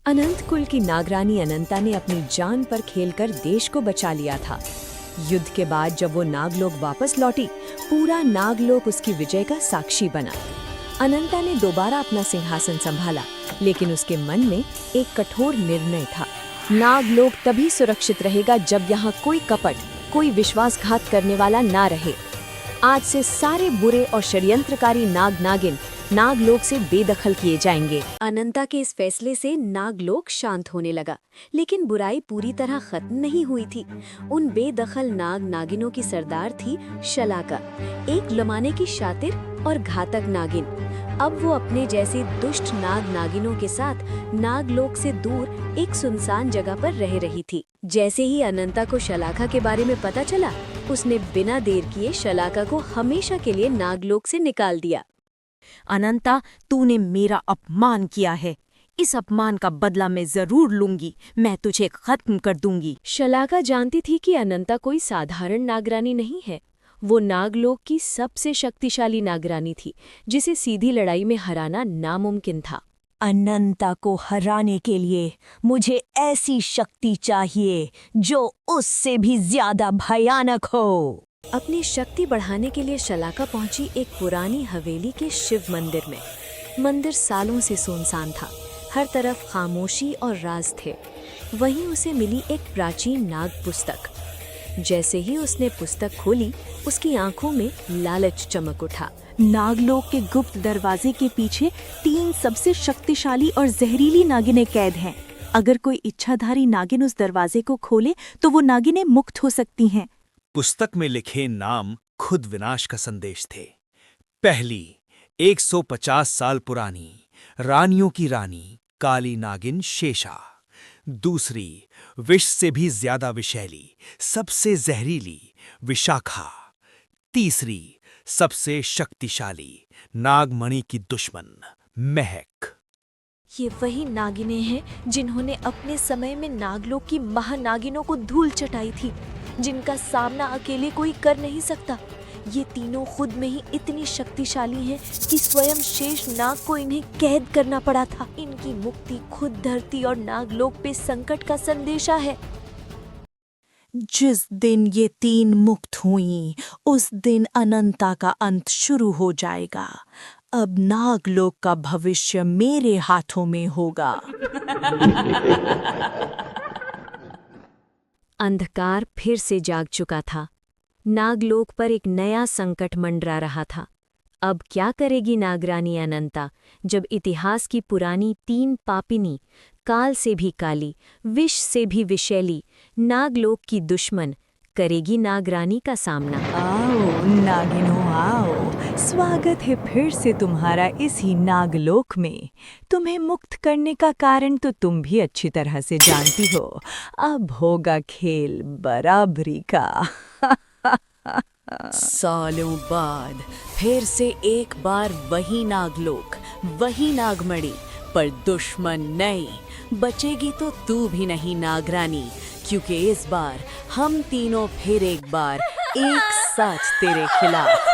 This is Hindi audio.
अनंत कुल की नागरानी अनंता ने अपनी जान पर खेलकर देश को बचा लिया था। युद्ध के बाद जब वो नागलोक वापस लौटी, पूरा नागलोक उसकी विजय का साक्षी बना। अनंता ने दोबारा अपना सिंहासन संभाला, लेकिन उसके मन में एक कठोर निर्णय था। नागलोक तभी सुरक्षित रहेगा जब यहाँ कोई कपट, कोई विश्वासघात करने वाला ना रहे। आज से सारे बुरे और षड्यंत्रकारी नाग नागिन नागलोक से बेदखल किए जाएंगे। अनंता के इस फैसले से नागलोक शांत होने लगा, लेकिन बुराई पूरी तरह खत्म नहीं हुई थी। उन बेदखल नाग नागिनों की सरदार थी शलाका, एक लमाने की शातिर और घातक नागिन। अब वो अपने जैसे दुष्ट नाग नागिनों के साथ नागलोक से दूर एक सुनसान जगह पर रह रही थी। जैसे ही अनंता को शलाका के बारे में पता चला, उसने बिना देर किए शलाका को हमेशा के लिए नागलोक से निकाल दिया। अनंता, तूने मेरा अपमान किया है। इस अपमान का बदला मैं जरूर लूंगी। मैं तुझे खत्म कर दूंगी। शलाका जानती थी कि अनंता कोई साधारण नागरानी नहीं है। वो नागलोक की सबसे शक्तिशाली नागरानी थी, जिसे सीधी लड़ाई में हराना नामुमकिन था। अनंता को हराने के लिए मुझे ऐसी शक्ति चाहिए जो उससे भी ज्यादा भयानक हो। अपनी शक्ति बढ़ाने के लिए शलाका पहुंची एक पुरानी हवेली के शिव मंदिर में। मंदिर सालों से सुनसान था, हर तरफ खामोशी और राज थे। वहीं उसे मिली एक प्राचीन नाग पुस्तक। जैसे ही उसने पुस्तक खोली, उसकी आंखों में लालच चमक उठा। नागलोक के गुप्त दरवाजे के पीछे 3 सबसे शक्तिशाली और जहरीली नागिनें कैद हैं। अगर कोई इच्छाधारी नागिन उस दरवाजे को खोले तो वो नागिनें मुक्त हो सकती हैं। पुस्तक में लिखे नाम खुद विनाश का संदेश थे। पहली, 150 साल पुरानी रानियों की रानी काली नागिन शेषा। दूसरी, विष से भी ज्यादा विषैली, सबसे जहरीली विशाखा। तीसरी, सबसे शक्तिशाली नागमणि की दुश्मन महक। ये वही नागिनें हैं जिन्होंने अपने समय में नागलोक की महानागिनों को धूल चटाई थी, जिनका सामना अकेले कोई कर नहीं सकता। ये तीनों खुद में ही इतनी शक्तिशाली हैं कि स्वयं शेष नाग को इन्हें कैद करना पड़ा था। इनकी मुक्ति खुद धरती और नागलोक पे संकट का संदेशा है। जिस दिन ये 3 मुक्त हुई, उस दिन अनंता का अंत शुरू हो जाएगा। अब नागलोक का भविष्य मेरे हाथों में होगा। अंधकार फिर से जाग चुका था। नागलोक पर एक नया संकट मंडरा रहा था। अब क्या करेगी नागरानी अनंता, जब इतिहास की पुरानी 3 पापिनी, काल से भी काली, विष से भी विषैली, नागलोक की दुश्मन, करेगी नागरानी का सामना। आओ नागिनों आओ, स्वागत है फिर से तुम्हारा इसी नागलोक में। तुम्हें मुक्त करने का कारण तो तुम भी अच्छी तरह से जानती हो। अब होगा खेल बराबरी का। सालों बाद फिर से एक बार वही नागलोक, वही नागमणि, पर दुश्मन नई। बचेगी तो तू भी नहीं नागरानी, क्योंकि इस बार हम तीनों फिर एक बार एक साथ तेरे खिलाफ